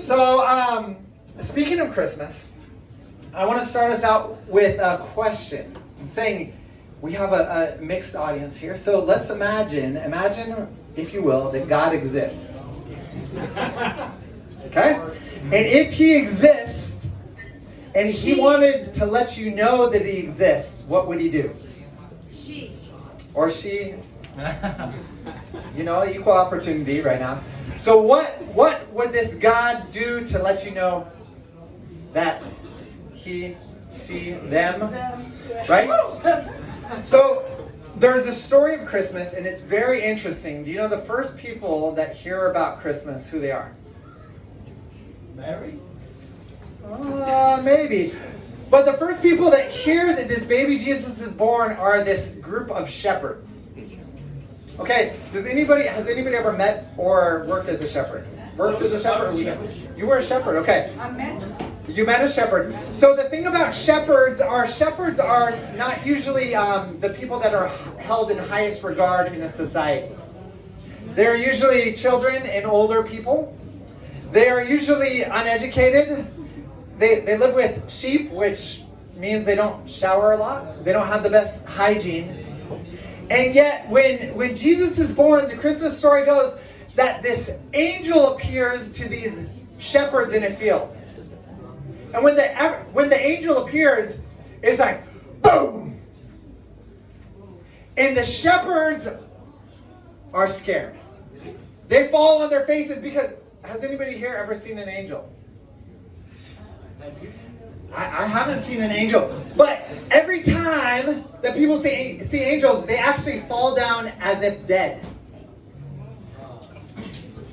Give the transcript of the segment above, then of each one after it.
So, speaking of Christmas, I want to start us out with a question. Saying we have a mixed audience here. So let's imagine, if you will, that God exists. Okay? And if he exists, and he wanted to let you know that he exists, what would he do? She. Or she. You know, equal opportunity right now. So what would this God do to let you know that he, she, them, right? So there's a story of Christmas, and it's very interesting. Do you know the first people that hear about Christmas, who they are? Mary? Maybe. But the first people that hear that this baby Jesus is born are this group of shepherds. Okay, has anybody ever met or worked as a shepherd? Worked as a shepherd? You were a shepherd, okay. I met. You met a shepherd. So the thing about shepherds are not usually the people that are held in highest regard in a society. They're usually children and older people. They are usually uneducated. They live with sheep, which means they don't shower a lot. They don't have the best hygiene. And yet, when Jesus is born, the Christmas story goes that this angel appears to these shepherds in a field. And when the angel appears, it's like, boom! And the shepherds are scared. They fall on their faces because, has anybody here ever seen an angel? I haven't seen an angel. But every time that people see angels, they actually fall down as if dead.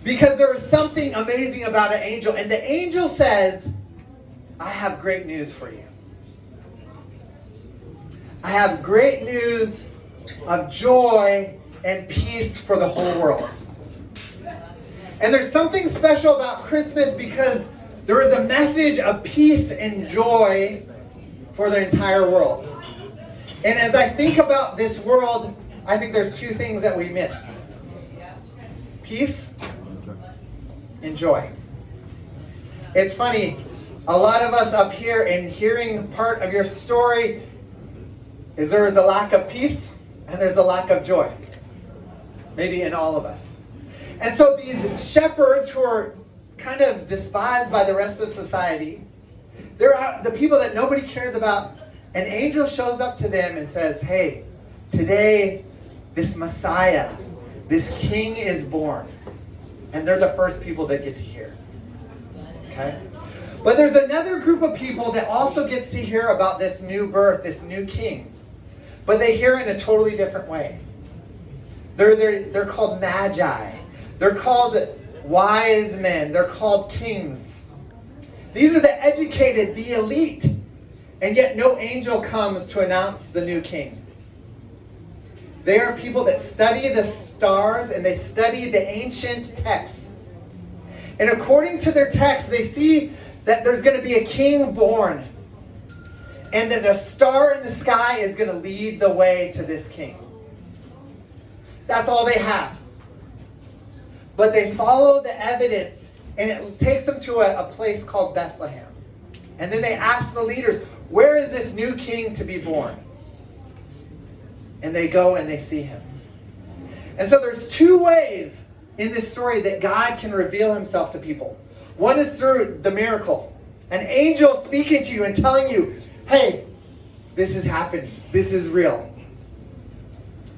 Because there is something amazing about an angel. And the angel says, I have great news for you. I have great news of joy and peace for the whole world. And there's something special about Christmas because there is a message of peace and joy for the entire world. And as I think about this world, I think there's two things that we miss. Peace and joy. It's funny, a lot of us up here and hearing part of your story is there is a lack of peace and there's a lack of joy. Maybe in all of us. And so these shepherds who are kind of despised by the rest of society, they're the people that nobody cares about. An angel shows up to them and says, hey, today this Messiah, this King is born. And they're the first people that get to hear. Okay? But there's another group of people that also gets to hear about this new birth, this new King. But they hear it in a totally different way. They're called magi. They're called wise men. They're called kings. These are the educated, the elite. And yet no angel comes to announce the new king. They are people that study the stars and they study the ancient texts. And according to their texts, they see that there's going to be a king born. And that a star in the sky is going to lead the way to this king. That's all they have. But they follow the evidence, and it takes them to a place called Bethlehem. And then they ask the leaders, where is this new king to be born? And they go and they see him. And so there's two ways in this story that God can reveal himself to people. One is through the miracle. An angel speaking to you and telling you, hey, this is happening. This is real.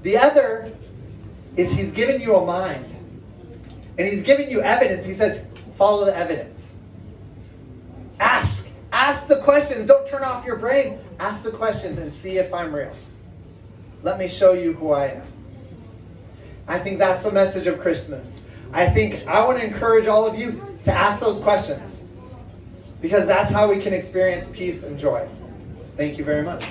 The other is he's given you a mind. And he's giving you evidence. He says, follow the evidence. Ask. Ask the questions. Don't turn off your brain. Ask the questions and see if I'm real. Let me show you who I am. I think that's the message of Christmas. I want to encourage all of you to ask those questions. Because that's how we can experience peace and joy. Thank you very much.